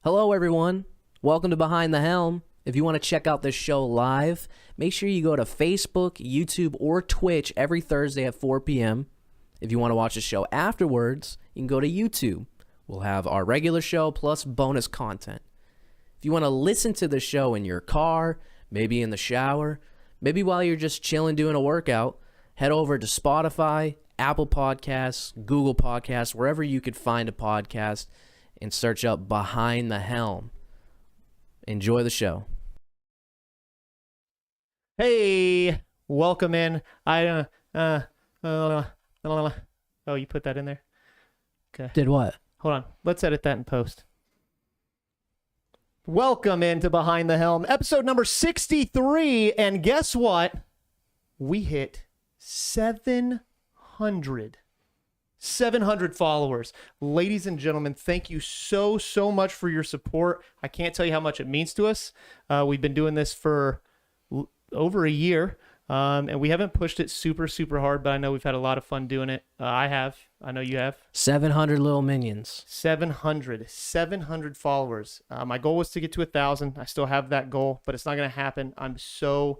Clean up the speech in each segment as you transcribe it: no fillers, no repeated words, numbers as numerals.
Hello, everyone. Welcome to Behind the Helm. If you want to check out this show live, make sure you go to Facebook, YouTube, or Twitch every Thursday at 4 p.m. If you want to watch the show afterwards, you can go to YouTube. We'll have our regular show plus bonus content. If you want to listen to the show in your car, maybe in the shower, maybe while you're just chilling doing a workout, head over to Spotify, Apple Podcasts, Google Podcasts, wherever you could find a podcast, and search up Behind the Helm. Enjoy the show. Hey, welcome in. Oh, you put that in there? Okay. Did what? Hold on. Let's edit that in post. Welcome into Behind the Helm, episode number 63. And guess what? We hit 700 followers. Ladies and gentlemen, thank you so much for your support. I can't tell you how much it means to us. We've been doing this for over a year, and we haven't pushed it super hard, but I know we've had a lot of fun doing it. I have. I know you have. 700 little minions. 700 followers. My goal was to get to 1,000. I still have that goal, but it's not going to happen. I'm so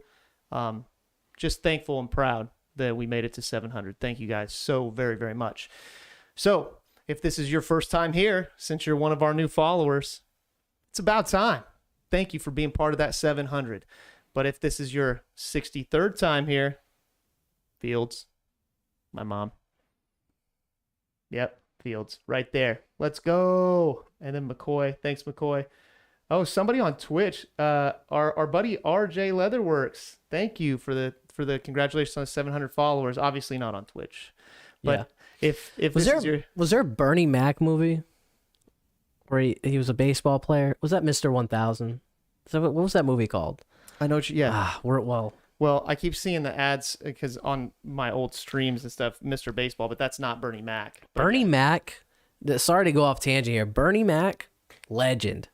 just thankful and proud that we made it to 700. Thank you guys so very much. So if this is your first time here, since you're one of our new followers, it's about time. Thank you for being part of that 700. But if this is your 63rd time here, Fields, my mom. Yep, Fields, right there. Let's go. And then McCoy. Thanks, McCoy. Oh, somebody on Twitch, our buddy RJ Leatherworks. Thank you for the congratulations on 700 followers. Obviously not on Twitch, but yeah. if was there a Bernie Mac movie where he was a baseball player? Was that Mr. 1000? What was that movie called? I know what yeah. Well, I keep seeing the ads because on my old streams and stuff, Mr. Baseball, but that's not Bernie Mac. Bernie Mac. Sorry to go off tangent here. Bernie Mac, legend.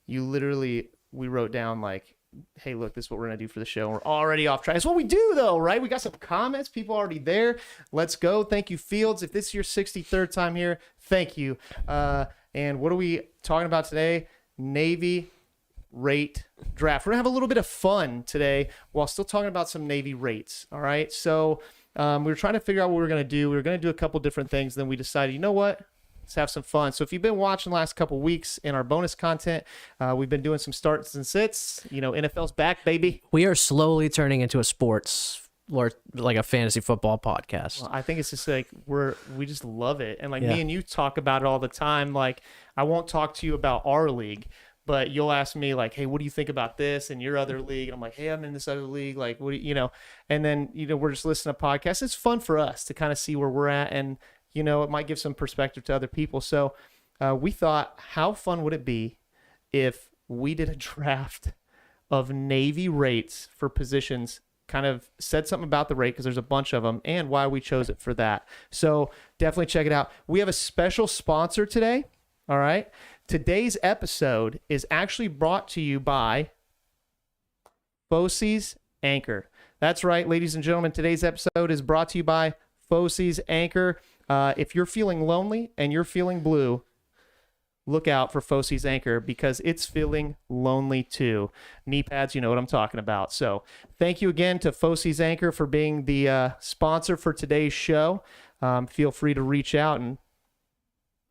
We wrote down like, hey, look, this is what we're going to do for the show. We're already off track. That's what we do, though, right? We got some comments. People already there. Let's go. Thank you, Fields. If this is your 63rd time here, thank you. And what are we talking about today? Navy rate draft. We're going to have a little bit of fun today while still talking about some Navy rates, all right? So we were trying to figure out what we were going to do. We were going to do a couple different things. Then we decided, you know what? Let's have some fun. So if you've been watching the last couple weeks in our bonus content, we've been doing some starts and sits. You know, NFL's back, baby. We are slowly turning into a sports or like a fantasy football podcast. Well, I think it's just like we just love it. And like Yeah. me and you talk about it all the time. Like I won't talk to you about our league, but you'll ask me like, hey, what do you think about this and your other league? And I'm like, hey, I'm in this other league. Like, what do you know? And then, you know, we're just listening to podcasts. It's fun for us to kind of see where we're at, and you know, it might give some perspective to other people. So we thought, how fun would it be if we did a draft of Navy rates for positions, kind of said something about the rate because there's a bunch of them and why we chose it for that. So definitely check it out. We have a special sponsor today. All right. Today's episode is actually brought to you by Fosse's Anchor. That's right, ladies and gentlemen. Today's episode is brought to you by Fosse's Anchor. If you're feeling lonely and you're feeling blue, look out for Fosse's Anchor because it's feeling lonely too. Knee pads, you know what I'm talking about. So thank you again to Fosse's Anchor for being the sponsor for today's show. Feel free to reach out and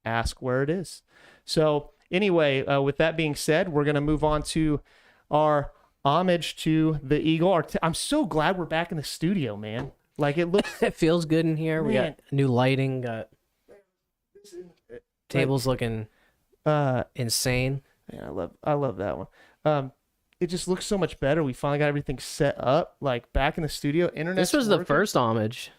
ask where it is. So anyway, with that being said, we're going to move on to our homage to the Eagle. I'm so glad we're back in the studio, man. Like it looks, It feels good in here. We Man. got new lighting. Got tables looking insane. yeah, I love that one. It just looks so much better. We finally got everything set up, like back in the studio. Internet. This was the first homage.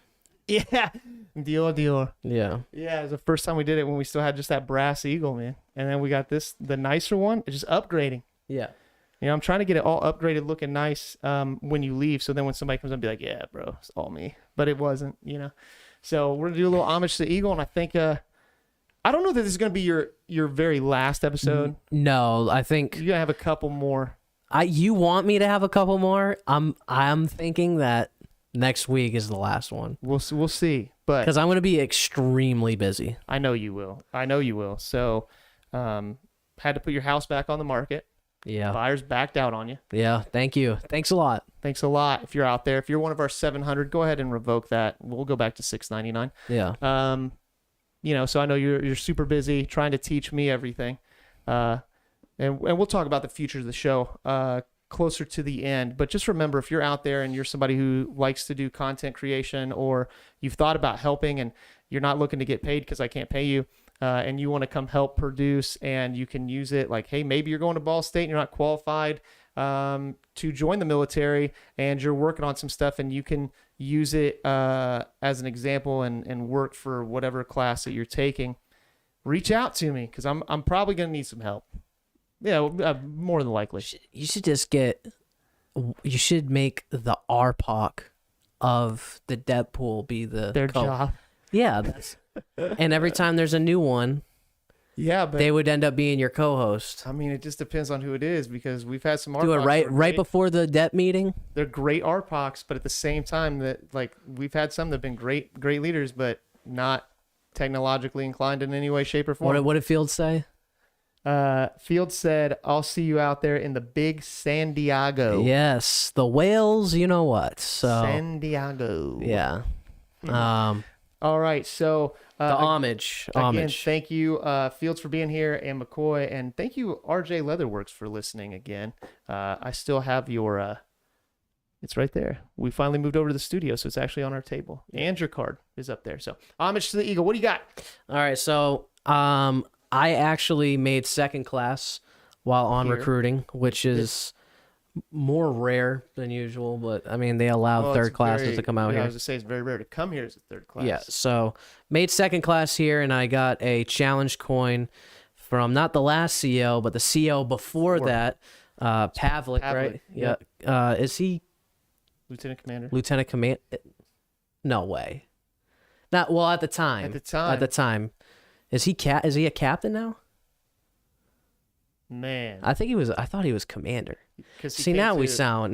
Yeah, Dior. Yeah. Yeah, it was the first time we did it when we still had just that brass eagle, man. And then we got the nicer one. It's just upgrading. Yeah. You know, I'm trying to get it all upgraded, looking nice when you leave. So then when somebody comes up and be like, yeah, bro, it's all me. But it wasn't, you know. So we're going to do a little homage to the Eagle. And I think, I don't know that this is going to be your very last episode. No, I think You're going to have a couple more. you want me to have a couple more. I'm thinking that next week is the last one. We'll see. But Because I'm going to be extremely busy. I know you will. So had to put your house back on the market. Yeah. Buyers backed out on you. Yeah. Thank you. Thanks a lot. Thanks a lot. If you're out there, if you're one of our 700, go ahead and revoke that. We'll go back to 699. Yeah. You know, so I know you're super busy trying to teach me everything. And we'll talk about the future of the show closer to the end. But just remember, if you're out there and you're somebody who likes to do content creation, or you've thought about helping and you're not looking to get paid because I can't pay you, and you want to come help produce, and you can use it like, hey, maybe you're going to Ball State and you're not qualified to join the military, and you're working on some stuff, and you can use it as an example and work for whatever class that you're taking. Reach out to me, because I'm probably going to need some help. Yeah, more than likely. You should just you should make the RPOC of the Deadpool be Their job. Yeah. And every time there's a new one, Yeah, but they would end up being your co-host. I mean, it just depends on who it is, because we've had some Do it RPOCs right that are great. before the debt meeting. They're great RPOCs, but at the same time, that like we've had some that have been great leaders, but not technologically inclined in any way, shape, or form. What did Fields say? Fields said, "I'll see you out there in the big San Diego." Yes, the whales. You know what? So San Diego. yeah. All right, so The homage. again, thank you, Fields, for being here, and McCoy, and thank you, RJ Leatherworks, for listening again. I still have your. It's right there. We finally moved over to the studio, so it's actually on our table, and your card is up there. So, homage to the Eagle. What do you got? All right, so I actually made second class while on Here. recruiting, which is more rare than usual, but I mean they allow Well, third it's classes very- to come out yeah, I here. was gonna say it's very rare to come here as a third class. Yeah, so made second class here, and I got a challenge coin from not the last CO, but the CO before that, Pavlik, right? Pavlik, Yeah. Is he Lieutenant Commander. Lieutenant Command? No way. Not well at the time. At the time. At the time, is he Is he a captain now? Man, I think he was. I thought he was commander. 'cause he See, came now we to- sound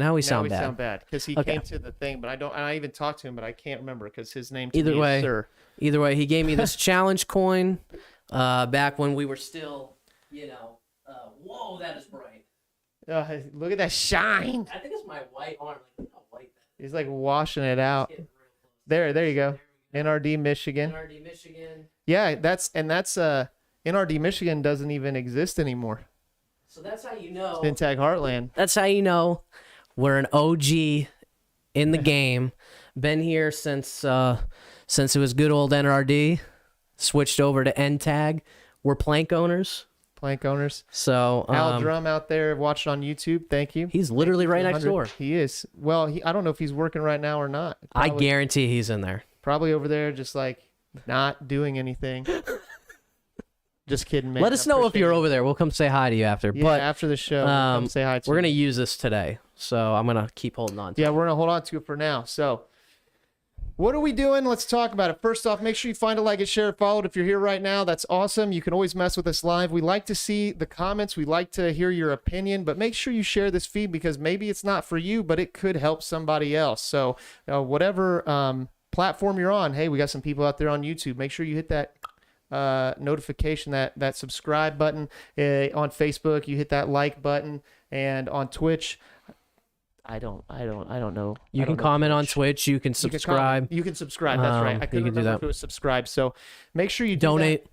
bad. Because he Okay. came to the thing, but I even talked to him, but I can't remember because his name. Either is way. Sir. Either way, he gave me this challenge coin back when we were still, whoa, that is bright. Look at that shine. I think it's my white arm. Like, look how white that He's like washing it out. is. There you go. NRD Michigan. NRD Michigan. Yeah, that's NRD Michigan doesn't even exist anymore. So that's how you know. Spintag Heartland. That's how you know we're an OG in the game. Been here since it was good old NRD. Switched over to NTAG. We're plank owners. Plank owners. So Al Drum out there watching on YouTube. Thank you. he's literally right next door. He is. Well, I don't know if he's working right now or not. I guarantee he's in there. Probably over there, just like not doing anything. Just kidding, man. Let us I know if appreciate you're it. over there. We'll come say hi to you after. Yeah, but after the show, we'll come say hi to we're you. gonna use this today, so I'm gonna keep holding on to it. Yeah, we're gonna hold on to it for now. So, what are we doing? Let's talk about it. First off, make sure you find a like, and share, follow it. If you're here right now, that's awesome. You can always mess with us live. We like to see the comments. We like to hear your opinion, but make sure you share this feed, because maybe it's not for you, but it could help somebody else. So, whatever platform you're on, hey, we got some people out there on YouTube. Make sure you hit that notification, that subscribe button. On Facebook, you hit that like button, and on Twitch, I don't know. You can comment on Twitch. You can subscribe. You can subscribe. That's right. I you couldn't can do remember that. if it was subscribe. So make sure you do Donate.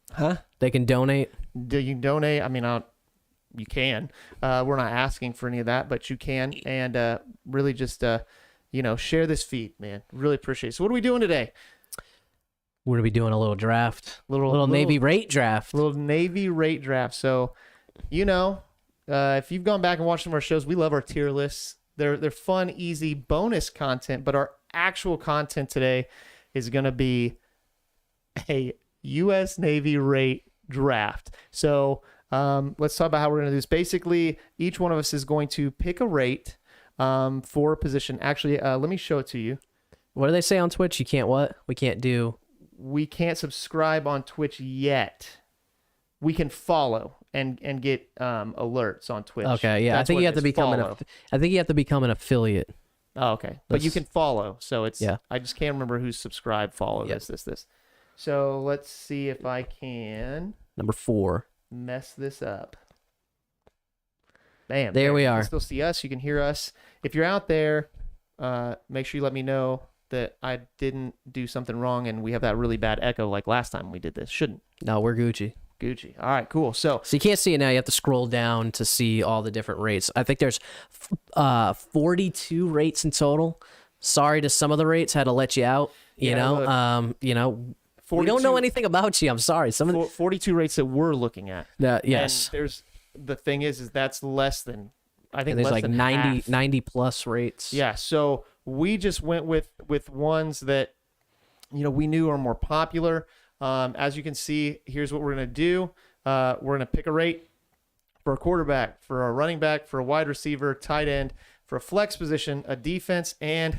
that. Huh? They can donate. Do you donate? I mean, you can. We're not asking for any of that, but you can. And really just share this feed, man. Really appreciate it. So what are we doing today? We're gonna be doing a little draft. Little Navy rate draft. Little Navy rate draft. So, if you've gone back and watched some of our shows, we love our tier lists. They're fun, easy, bonus content. But our actual content today is going to be a U.S. Navy rate draft. So let's talk about how we're going to do this. Basically, each one of us is going to pick a rate for a position. Actually, let me show it to you. What do they say on Twitch? You can't what? We can't do. We can't subscribe on Twitch yet. We can follow and get alerts on Twitch. Okay, yeah. That's I think what you it have to is, become follow. I think you have to become an affiliate. Oh, okay. But you can follow. So it's Yeah. I just can't remember who's subscribed, follow Yeah. this. So let's see if I can. Number 4. mess this up. Bam. There we You are. can still see us. You can hear us. If you're out there, make sure you let me know that I didn't do something wrong and we have that really bad echo like last time we did this. Shouldn't. No, we're Gucci. Gucci. All right, cool. So you can't see it now. You have to scroll down to see all the different rates. I think there's 42 rates in total. Sorry to some of the rates, had to let you out. You Yeah, know, we don't know anything about you. I'm sorry. Some of the, 42 rates that we're looking at. yes. And the thing is that's less than, I think And there's less like than 90, half. 90 plus rates. Yeah, so we just went with ones that we knew are more popular. As you can see, here's what we're gonna do. We're gonna pick a rate for a quarterback, for a running back, for a wide receiver, tight end, for a flex position, a defense, and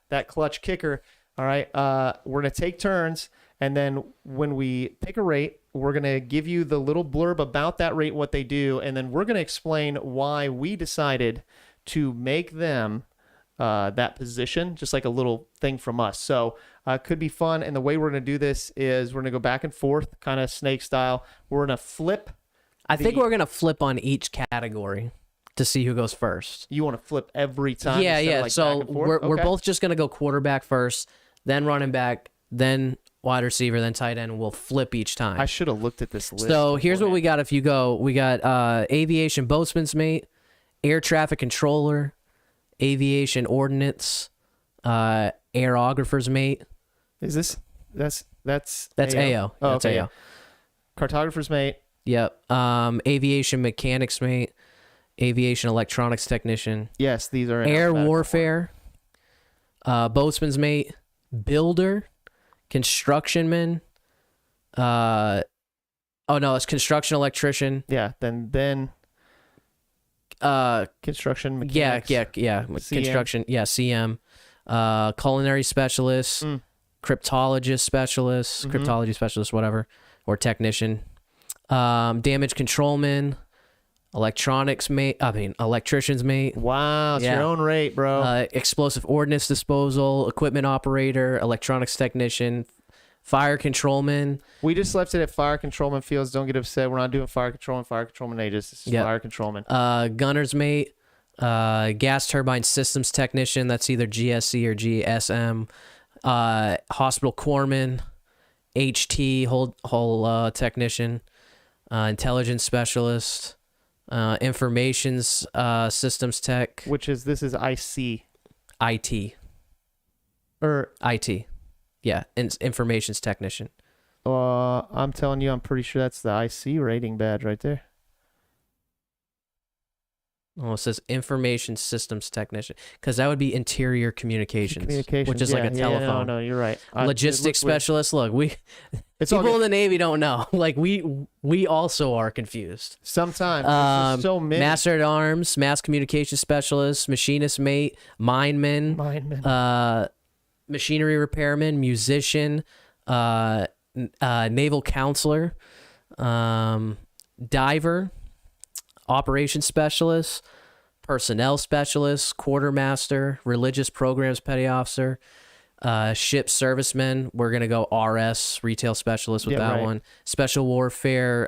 that clutch kicker. All right, we're gonna take turns, and then when we pick a rate, we're gonna give you the little blurb about that rate, what they do, and then we're gonna explain why we decided to make them that position, just like a little thing from us. So could be fun. And the way we're going to do this is we're going to go back and forth, kind of snake style. We're going to flip. I think we're going to flip on each category to see who goes first. You want to flip every time? Yeah, instead of, yeah. like, So back and forth? we're Okay. both just going to go quarterback first, then running back, then wide receiver, then tight end. We'll flip each time. I should have looked at this list. So here's what we got. If you go, we got aviation boatsman's mate, air traffic controller, aviation ordnance, aerographer's mate. Is this that's That's AO? AO. Oh, That's okay. AO. Cartographer's mate. Yep. Aviation mechanics mate, aviation electronics technician, Yes, these are in air alphabetical warfare, boatsman's mate, builder, constructionman. Oh no, it's construction electrician. order. Yeah. Then construction Yeah, mechanics. yeah. Construction. Yeah, CM. Culinary specialist, Mm. cryptologist specialist, Mhm. cryptology specialist, whatever, or technician. Damage controlman, electrician's mate. Wow, it's Yeah. your own rate, bro. Explosive ordnance disposal, equipment operator, electronics technician, fire controlman. We just left it at fire controlman fields. Don't get upset. We're not doing fire controlman ages. This is Yep. fire controlman. Gunner's mate, gas turbine systems technician. That's either GSC or GSM. Hospital corpsman, HT, whole technician, intelligence specialist, informations systems tech, Which is this is IC IT. or IT. Yeah, informations technician. I'm telling you, I'm pretty sure that's the IC rating badge right there. Oh, it says information systems technician because that would be interior communications, which is like a telephone. no, you're right. Logistics specialist. Look, It's all people in good. the Navy don't know. Like we also are confused. Sometimes there's just so many. Master at arms, mass communication specialist, machinist mate, mineman, Mindman. machinery repairman, musician, naval counselor, diver, operations specialist, personnel specialist, quartermaster, religious programs petty officer, ship servicemen. We're gonna go RS, retail specialist with Yeah, that right. one. Special warfare,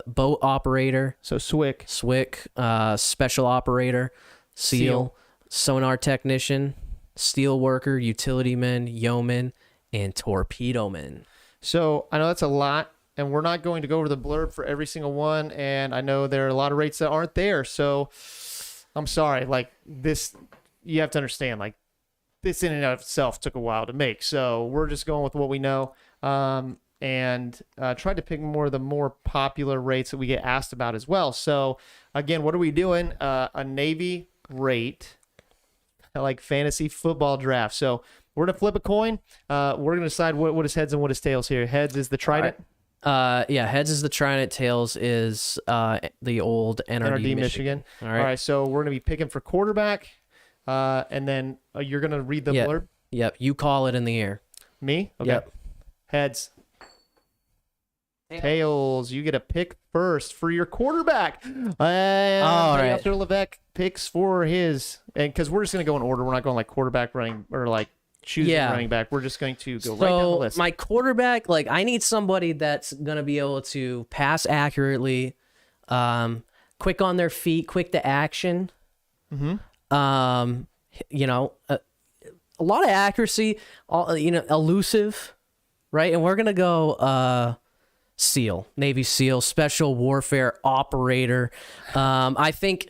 boat operator, So SWIC. SWIC, special operator, SEAL, sonar technician, steel worker, utility man, yeoman, and torpedo man. So I know that's a lot, and we're not going to go over the blurb for every single one. And I know there are a lot of rates that aren't there. So I'm sorry. Like this, you have to understand. Like this in and of itself took a while to make. So we're just going with what we know. And tried to pick more of the more popular rates that we get asked about as well. So again, what are we doing? A Navy rate, like fantasy football draft. So we're gonna flip a coin. We're gonna decide what is heads and what is tails here. Heads is the trident. Yeah, heads is the Trident, tails is the old NRD Michigan. All All right. right. So we're gonna be picking for quarterback, and then you're gonna read the Yeah. blurb. Yep. You call it in the air. Me. Okay. Yep. Heads. Tails. You get a pick first for your quarterback. And All right. After Levesque picks for his, and because we're just gonna go in order. We're not going like quarterback, running, or like choosing Yeah. running back. We're just going to go right down the list. My quarterback, like I need somebody that's gonna be able to pass accurately, quick on their feet, quick to action. You know, a lot of accuracy, elusive, right? And we're gonna go SEAL, Navy SEAL, special warfare operator. I think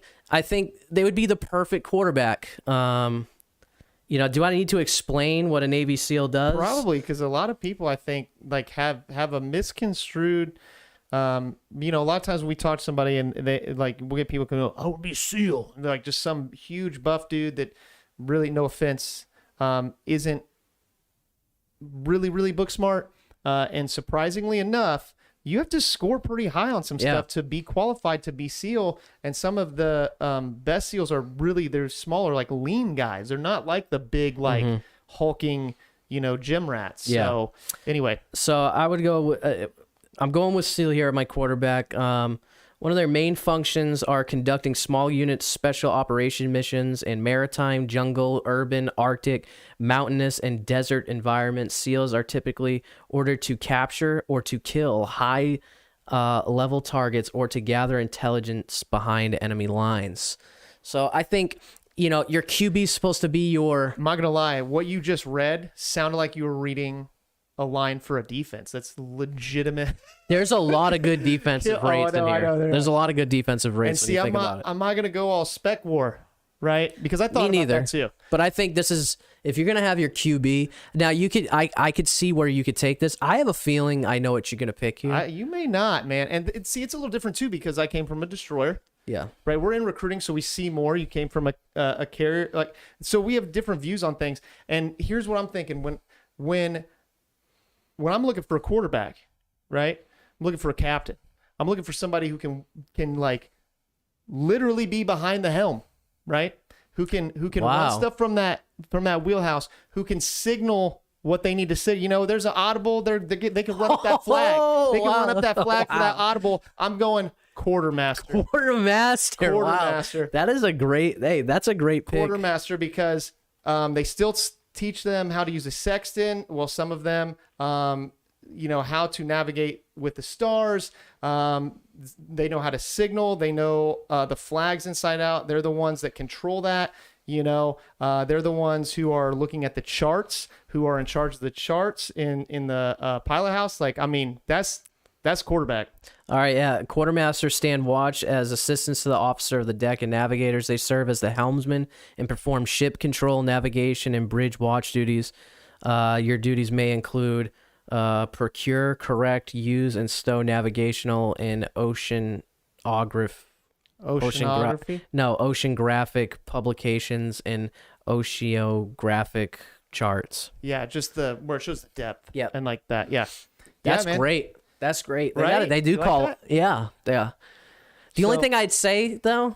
they would be the perfect quarterback. Do I need to explain what a Navy SEAL does? Probably, because a lot of people, I think, like have a misconstrued. A lot of times when we talk to somebody and they like we'll get people go, "I would be a SEAL," and they're like just some huge buff dude that really, no offense, isn't really book smart. And surprisingly enough, you have to score pretty high on some stuff to be qualified to be SEAL. And some of the best SEALs are they're smaller, like lean guys. They're not like the big, like hulking, gym rats. Yeah. So anyway, So I would go. I'm going with SEAL here at my quarterback. One of their main functions are conducting small units special operation missions in maritime, jungle, urban, Arctic, mountainous, and desert environments. SEALs are typically ordered to capture or to kill high level targets or to gather intelligence behind enemy lines. So I think, your QB is supposed to be your... I'm not going to lie. What you just read sounded like you were reading a line for a defense. That's legitimate. There's a lot of good defensive rates in I here. know. There's a lot of good defensive rates And when see, you think about it. I'm not going to go all spec war, right? Because I thought Me about neither. that too. But I think this is, if you're gonna have your QB, now I could see where you could take this. I have a feeling I know what you're gonna pick here. You may not, man. And it's a little different too because I came from a destroyer. Yeah. Right, we're in recruiting, so we see more. You came from a carrier, so we have different views on things. And here's what I'm thinking: when I'm looking for a quarterback, right? I'm looking for a captain. I'm looking for somebody who can like literally be behind the helm, right? Who can run Wow. stuff from that wheelhouse? Who can signal what they need to say? There's an audible. They can run up that flag. They can run up that flag for that audible. I'm going quartermaster. Quartermaster. Wow. Quartermaster. That is a great. Hey, that's a great pick. Quartermaster because they still teach them how to use a sextant. Well, some of them, how to navigate with the stars. They know how to signal. They know the flags inside out. They're the ones that control that. They're the ones who are looking at the charts, who are in charge of the charts in the pilot house. That's quarterback. All right, yeah. Quartermasters stand watch as assistants to the officer of the deck and navigators. They serve as the helmsman and perform ship control, navigation, and bridge watch duties. Your duties may include procure, correct, use, and stow navigational and oceanography, oceanographic publications and oceanographic charts. Yeah, just where it shows the depth. Yep. And like that. Yeah. That's man. great. That's great. They Right? got it. They do You like call that? Yeah. The only thing I'd say though,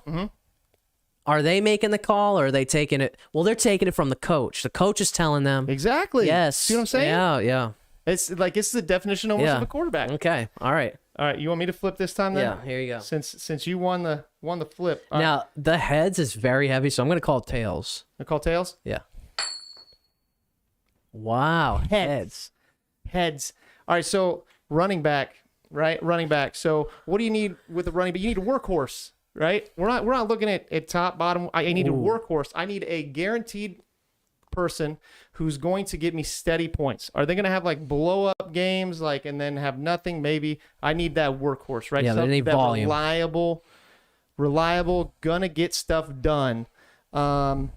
are they making the call or are they taking it? Well, they're taking it from the coach. The coach is telling them. Exactly. Yes. See what I'm saying? Yeah. It's the definition almost Yeah. of a quarterback. Okay. All right. All right, you want me to flip this time then? Yeah. Here you go. Since you won the flip. All right, Now the heads is very heavy, so I'm going to call it tails. I call tails. Yeah. Wow. Heads. Heads. All right, so running back, right? Running back. So what do you need with a running back? You need a workhorse, right? We're not looking at top, bottom. I need a workhorse. I need a guaranteed person who's going to give me steady points. Are they going to have like blow up games and then have nothing? Maybe. I need that workhorse, right? Yeah, they need that volume. reliable, gonna get stuff done. Man,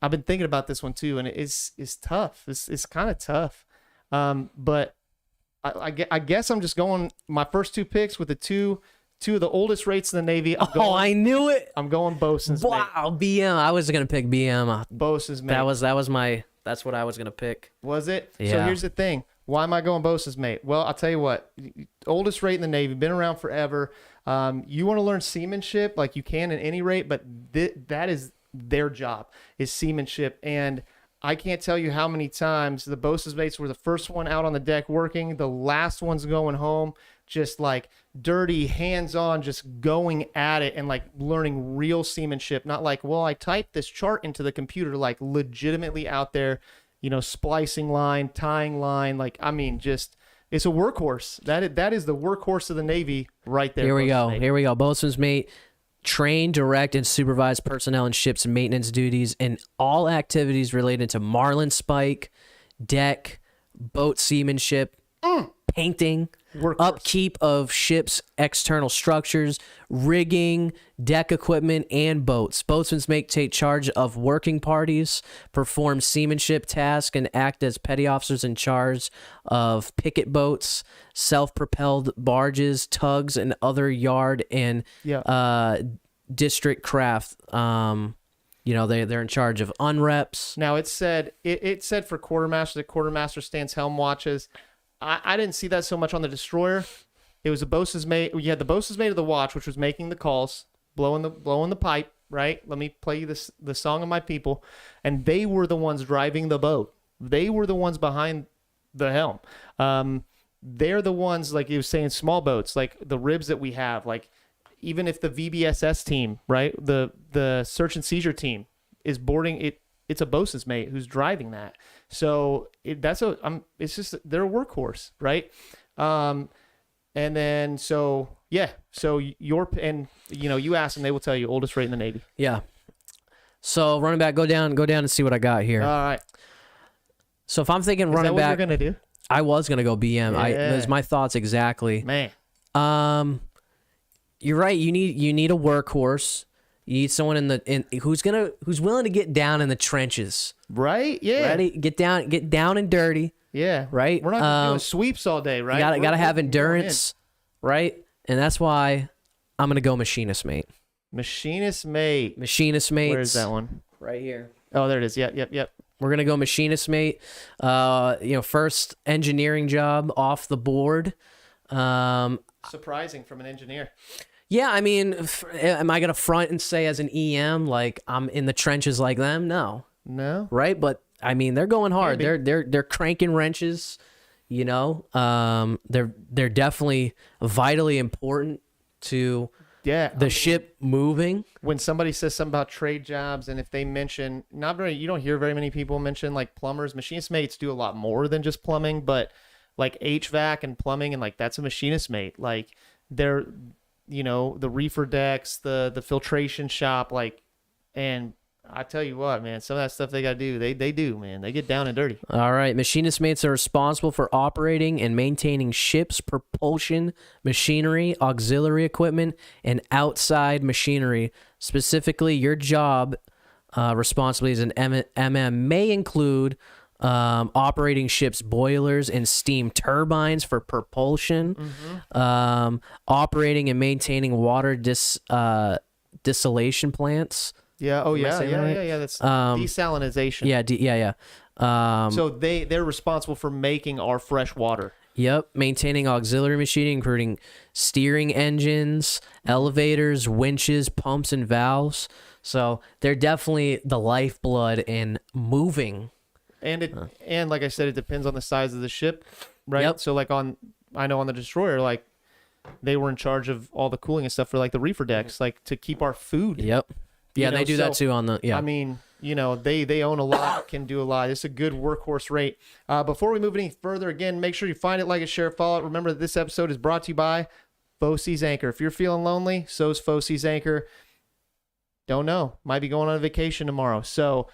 I've been thinking about this one too, and it's tough. It's kind of tough. But I guess I'm just going my first two picks with the two of the oldest rates in the Navy. I knew it. I'm going Bosun's mate. Wow. BM. I was going to pick BM. Bosun's mate. That's what I was going to pick. Was it? So Yeah. here's the thing. Why am I going Bosun's mate? Well, I'll tell you what. Oldest rate in the Navy, been around forever. You want to learn seamanship like you can in any rate, but that is their job, is seamanship. And I can't tell you how many times the bosun's mates were the first one out on the deck working, the last one's going home, just like dirty, hands-on, just going at it and like learning real seamanship. Not like, well, I typed this chart into the computer, like legitimately out there, splicing line, tying line. Like, I mean, just it's a workhorse. That is the workhorse of the Navy right there. Here we go. Mate. Here we go. Boatswain's mate. Train, direct, and supervise personnel and ships maintenance duties in all activities related to marline spike, deck, boat seamanship, painting, Workhorse. upkeep of ships' external structures, rigging, deck equipment, and boats. Boatswain's mate take charge of working parties, perform seamanship tasks, and act as petty officers in charge of picket boats, self-propelled barges, tugs, and other yard and district craft. They're in charge of unreps. Now it said for quartermaster, the quartermaster stands helm watches. I didn't see that so much on the destroyer. It was a boatswain's mate. You had the boatswain's mate of the watch, which was making the calls, blowing the pipe. Right. Let me play you the song of my people, and they were the ones driving the boat. They were the ones behind the helm. They're the ones, like you were saying, small boats, like the ribs that we have. Like even if the VBSS team, right, the search and seizure team is boarding it. It's a boatswain's mate who's driving that. So it's just they're a workhorse, right? And then you ask them, they will tell you oldest rate in the Navy. Yeah. So running back, go down and see what I got here. All right. So if I'm thinking running Is that what back, you're gonna do? I was gonna go BM. Yeah. Those my thoughts exactly. Man. You're right. You need a workhorse. You need someone who's willing to get down in the trenches. Right? Yeah. Ready? Get down and dirty. Yeah. Right? We're not doing sweeps all day, right? You gotta have endurance, right? And that's why I'm gonna go machinist mate. Machinist mate. Machinist mate. Where's that one? Right here. Oh, there it is. Yep. We're gonna go machinist mate. First engineering job off the board. Surprising from an engineer. Yeah, I mean, am I gonna front and say as an EM like I'm in the trenches like them? No, right? But I mean, they're going hard. Maybe. They're cranking wrenches. They're definitely vitally important to the ship moving. When somebody says something about trade jobs, and if they mention, you don't hear very many people mention like plumbers. Machinist mates do a lot more than just plumbing, but like HVAC and plumbing, and like that's a machinist mate. Like they're the reefer decks, the filtration shop, like, and I tell you what, man, some of that stuff they got to do, they do, man. They get down and dirty. All right. Machinist mates are responsible for operating and maintaining ships, propulsion, machinery, auxiliary equipment, and outside machinery. Specifically, your job responsibilities in MM may include operating ships' boilers and steam turbines for propulsion, operating and maintaining water desalination plants. Yeah. Oh, yeah. Right? Yeah. That's desalinization. Yeah. So they're responsible for making our fresh water. Yep. Maintaining auxiliary machinery, including steering engines, elevators, winches, pumps, and valves. So they're definitely the lifeblood in moving. And and like I said, it depends on the size of the ship, right? Yep. So like I know on the destroyer, like they were in charge of all the cooling and stuff for like the reefer decks, like to keep our food. Yep. Yeah, they do that too on the. Yeah. I mean, they own a lot, can do a lot. It's a good workhorse rate. Before we move any further, again, make sure you find it, like it, share, follow it. Remember that this episode is brought to you by Fosea's Anchor. If you're feeling lonely, so's Fosea's Anchor. Don't know. Might be going on a vacation tomorrow. So,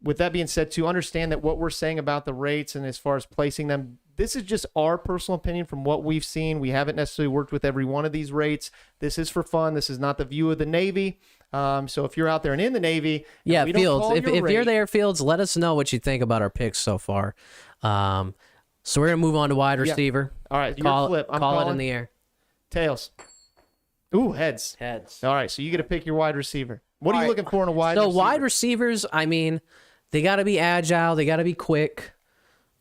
with that being said, to understand that what we're saying about the rates and as far as placing them, this is just our personal opinion from what we've seen. We haven't necessarily worked with every one of these rates. This is for fun. This is not the view of the Navy. So if you're out there and in the Navy, yeah, Fields, if rate, you're there, Fields, let us know what you think about our picks so far. So we're going to move on to wide receiver. All right, call, flip. I'm call it calling in the air. Tails. Ooh, heads. Heads. All right, so you get to pick your wide receiver. What are you looking for in a wide receiver? So wide receivers, I mean, they got to be agile. They got to be quick.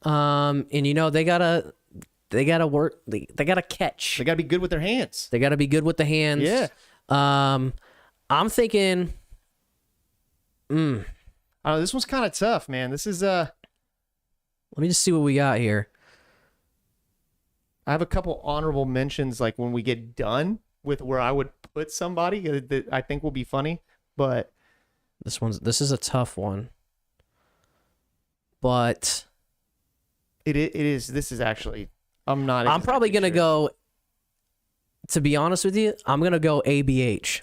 And they got to work. They got to catch. They got to be good with their hands. They got to be good with the hands. Yeah. I'm thinking. I don't know, this one's kind of tough, man. This is Let me just see what we got here. I have a couple honorable mentions, like when we get done with where I would put somebody that I think will be funny. But This is a tough one. But it is. This is actually. I'm not. I'm probably exactly gonna sure. go. To be honest with you, I'm gonna go ABH.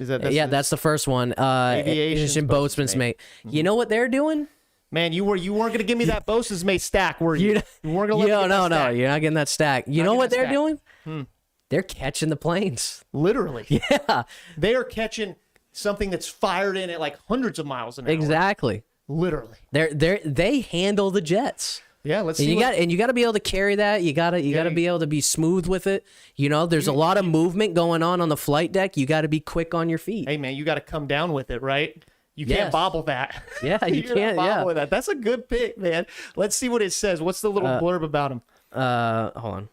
Is that That's the first one. Aviation Boatswain's Mate. You know what they're doing? Man, you weren't gonna give me that Bosa's mate stack, were you? You weren't gonna let me get that No, stack. you're not getting that stack. You know getting what that they're stack. doing? They're catching the planes. Literally. Yeah, They are catching something that's fired in at like hundreds of miles an hour. exactly. Literally. They handle the jets. Yeah, let's And see. you got to be able to carry that. You got to be able to be smooth with it. You know, there's a lot of movement going on the flight deck. You got to be quick on your feet. Hey man, you got to come down with it, right? You can't Yes. bobble that. Yeah, you You're not can't, yeah. bobbling that. That's a good pick, man. Let's see what it says. What's the little blurb about him? Hold on.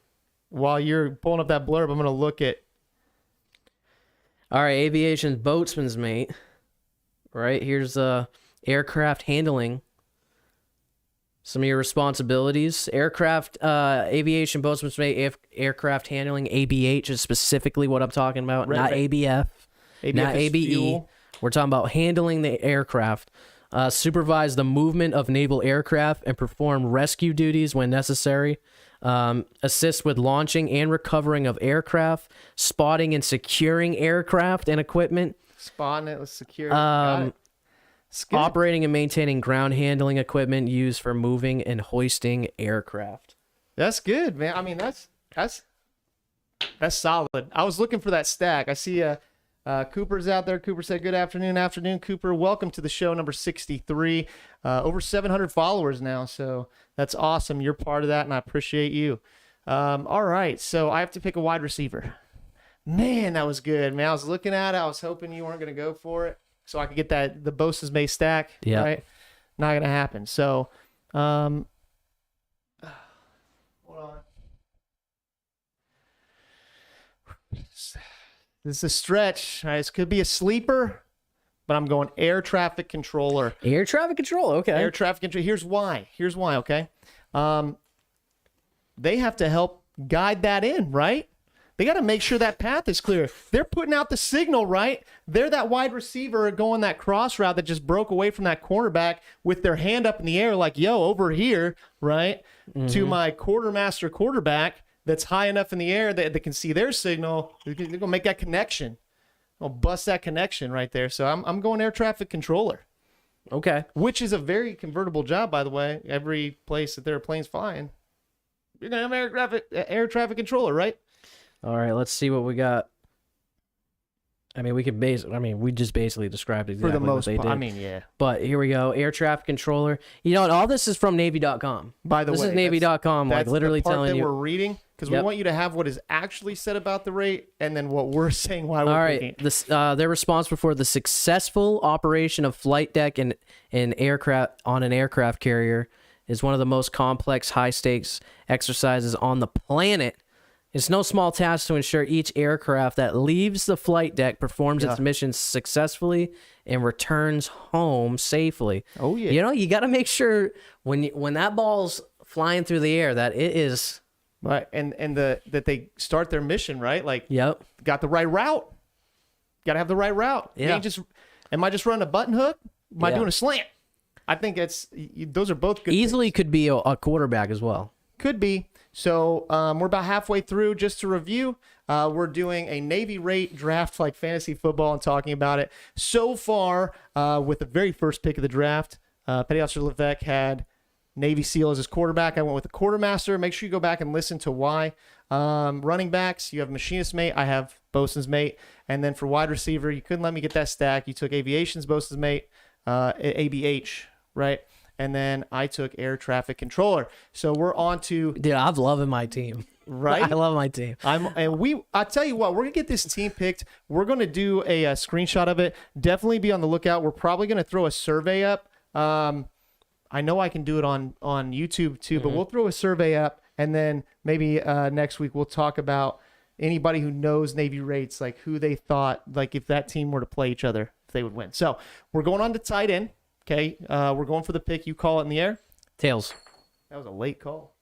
While you're pulling up that blurb, I'm gonna look at. All right, aviation's boatswain's mate. Right, here's aircraft handling. Some of your responsibilities. Aviation boatswain's mate, aircraft handling, ABH is specifically what I'm talking about, Right, not right. ABF, not is ABE. fuel. We're talking about handling the aircraft. Supervise the movement of naval aircraft and perform rescue duties when necessary. Assist with launching and recovering of aircraft, spotting and securing aircraft and equipment, Spotting it with security. Got it. It's good. operating and maintaining ground handling equipment used for moving and hoisting aircraft. That's good, man. I mean, that's solid. I was looking for that stack. I see Cooper's out there. Cooper said, "Good afternoon, Cooper. Welcome to the show number 63. Over 700 followers now, so that's awesome. You're part of that, and I appreciate you. All right, so I have to pick a wide receiver. Man, that was good, man. I was looking at it. I was hoping you weren't going to go for it, so I could get the Bosa's May stack. Yeah. Right? Not going to happen. So, hold on. This is a stretch. All right, this could be a sleeper, but I'm going air traffic controller. Air traffic control, okay. Air traffic control. Here's why. Okay. They have to help guide that in, right? They got to make sure that path is clear. They're putting out the signal, right? They're that wide receiver going that cross route that just broke away from that cornerback with their hand up in the air, like, yo, over here, right? To my quartermaster quarterback that's high enough in the air that they can see their signal. They're going to make that connection. I'll bust that connection right there. So I'm going air traffic controller, Okay. which is a very convertible job, by the way. Every place that there are planes flying, you're going to have air traffic controller, right? All right, let's see what we got. I mean, we just basically described exactly For the most what they part. did. I mean, yeah. But here we go. Air traffic controller. You know, and all this is from Navy.com. By the This way, is Navy.com, like that's literally the part telling that you. we're reading, because we Yep. want you to have what is actually said about the rate and then what we're saying why we're All right, picking. they're responsible for the successful operation of flight deck and aircraft on an aircraft carrier. Is one of the most complex, high-stakes exercises on the planet. It's no small task to ensure each aircraft that leaves the flight deck performs its mission successfully and returns home safely. Oh, yeah. You know, you got to make sure when that ball's flying through the air that it is. Right, and that they start their mission, right? Like, Yep. got the right route. Got to have the right route. You Yeah. ain't am I just running a button hook? Am I Yeah. doing a slant? I think those are both good. Easily could be a quarterback as well. Could be. So we're about halfway through. Just to review, we're doing a Navy rate draft like fantasy football and talking about it. So far, with the very first pick of the draft, Petty Officer Levesque had Navy SEAL as his quarterback. I went with the quartermaster. Make sure you go back and listen to why. Running backs, you have machinist mate. I have bosun's mate. And then for wide receiver, you couldn't let me get that stack. You took aviation's bosun's mate, ABH, right? And then I took air traffic controller. So we're on to Dude, I'm loving my team. right. I love my team. I tell you what, we're gonna get this team picked. We're gonna do a screenshot of it. Definitely be on the lookout. We're probably gonna throw a survey up. I know I can do it on YouTube too, but we'll throw a survey up, and then maybe next week we'll talk about anybody who knows Navy rates, like who they thought, like if that team were to play each other, if they would win. So we're going on to tight end. Okay, we're going for the pick. You call it in the air. Tails. That was a late call.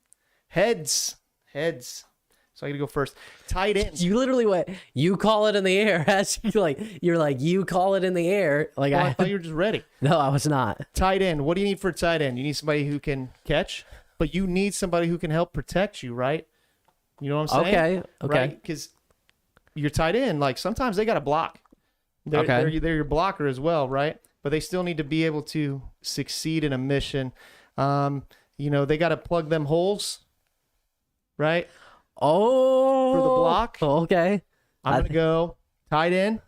Heads. So I got to go first. Tight end. You literally went. You call it in the air. As you're like you call it in the air. Like I thought you were just ready. No, I was not. Tight end. What do you need for a tight end? You need somebody who can catch, but you need somebody who can help protect you, right? You know what I'm saying? Okay. Right? Because your tight end, like sometimes they got to block. They're your blocker as well, right? But they still need to be able to succeed in a mission. They got to plug them holes, right? Oh, For the block. Okay. I'm going to go tight end,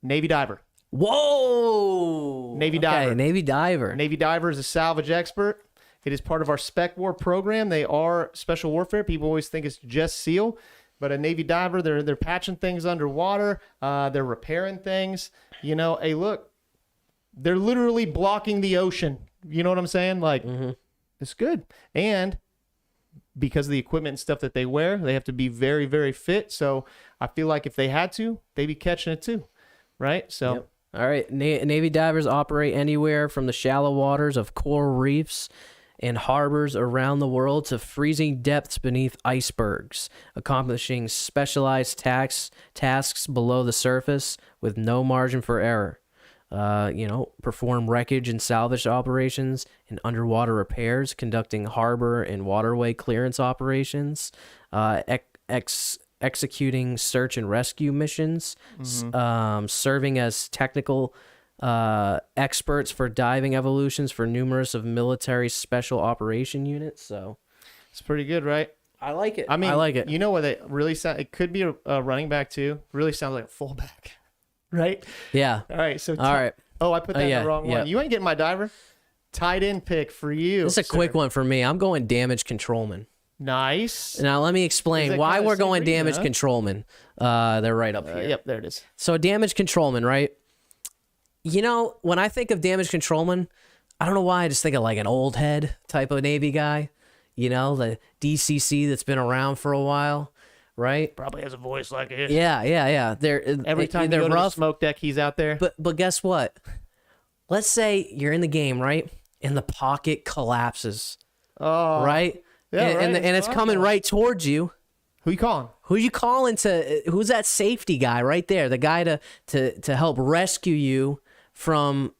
Navy diver. Whoa. Navy diver. Navy diver. Navy diver is a salvage expert. It is part of our Spec War program. They are special warfare. People always think it's just SEAL, but a Navy diver, they're patching things underwater. They're repairing things. Hey, look, they're literally blocking the ocean. You know what I'm saying? Like, It's good. And because of the equipment and stuff that they wear, they have to be very, very fit. So I feel like if they had to, they'd be catching it too, right? So. Yep. All right. Navy divers operate anywhere from the shallow waters of coral reefs and harbors around the world to freezing depths beneath icebergs, accomplishing specialized tasks below the surface with no margin for error. Perform wreckage and salvage operations and underwater repairs, conducting harbor and waterway clearance operations, executing search and rescue missions, serving as technical experts for diving evolutions for numerous of military special operation units. So it's pretty good, right? I like it. I mean, I like it. You know what it really sounds? It could be a running back too. Really sounds like a fullback, right? Yeah. All right. So all right. Oh, I put that in the wrong yeah. one. You ain't getting my diver. Tight end pick for you. This is a quick one for me. I'm going damage controlman. Nice. Now let me explain why kinda we're going same reason, damage huh? controlman. They're right up here. Yep, there it is. So damage controlman, right? When I think of damage controlman, I don't know why I just think of like an old head type of Navy guy. The DCC that's been around for a while, right? Probably has a voice like it. Yeah. Every time they're you go rough. to the smoke deck, he's out there. But guess what? Let's say you're in the game, right? And the pocket collapses, Oh, right? Yeah, and right. it's coming right towards you. Who you calling? Who you calling who's that safety guy right there? The guy to help rescue you from,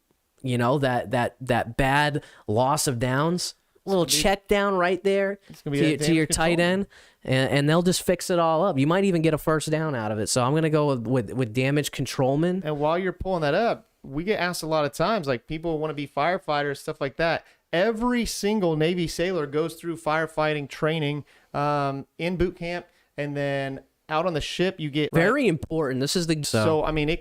that bad loss of downs. A little check down right there to your tight end, and they'll just fix it all up. You might even get a first down out of it. So I'm gonna go with damage controlman. And while you're pulling that up, we get asked a lot of times, like people want to be firefighters, stuff like that. Every single Navy sailor goes through firefighting training in boot camp, and then out on the ship you get Very important. This is the So I mean,